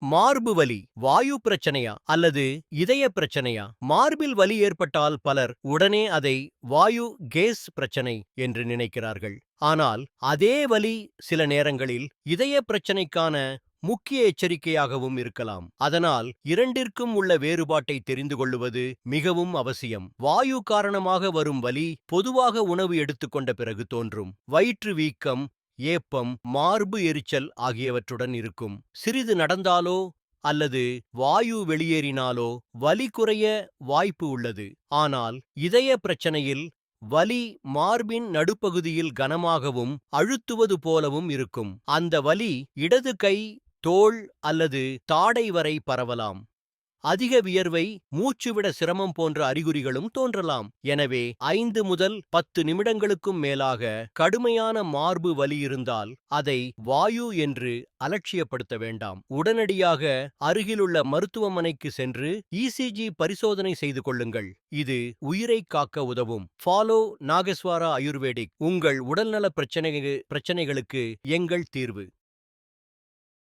மார்பு வலி வாயு பிரச்சனையா அல்லது இதய பிரச்சனையா? மார்பில் வலி ஏற்பட்டால் பலர் உடனே அதை வாயு கேஸ் பிரச்சனை என்று நினைக்கிறார்கள். ஆனால் அதே வலி சில நேரங்களில் இதய பிரச்சனைக்கான முக்கிய எச்சரிக்கையாகவும் இருக்கலாம். அதனால் இரண்டிற்கும் உள்ள வேறுபாட்டை தெரிந்து கொள்ளுவது மிகவும் அவசியம். வாயு காரணமாக வரும் வலி பொதுவாக உணவு எடுத்துக்கொண்ட பிறகு தோன்றும். வயிற்று வீக்கம், ஏப்பம், மார்பு எரிச்சல் ஆகியவற்றுடன் இருக்கும். சிறிது நடந்தாலோ அல்லது வாயு வெளியேறினாலோ வலி குறைய வாய்ப்பு உள்ளது. ஆனால் இதய பிரச்சனையில் வலி மார்பின் நடுப்பகுதியில் கனமாகவும் அழுத்துவது போலவும் இருக்கும். அந்த வலி இடது கை, தோள் அல்லது தாடை வரை பரவலாம். அதிக வியர்வை, மூச்சுவிட சிரமம் போன்ற அறிகுறிகளும் தோன்றலாம். எனவே 5 முதல் 10 நிமிடங்களுக்கும் மேலாக கடுமையான மார்பு வலி இருந்தால் அதை வாயு என்று அலட்சியப்படுத்த வேண்டாம். உடனடியாக அருகிலுள்ள மருத்துவமனைக்கு சென்று இசிஜி பரிசோதனை செய்து கொள்ளுங்கள். இது உயிரை காக்க உதவும். Follow Nageswara ayurvedic. உங்கள் உடல்நல பிரச்சனைகளுக்கு எங்கள் தீர்வு.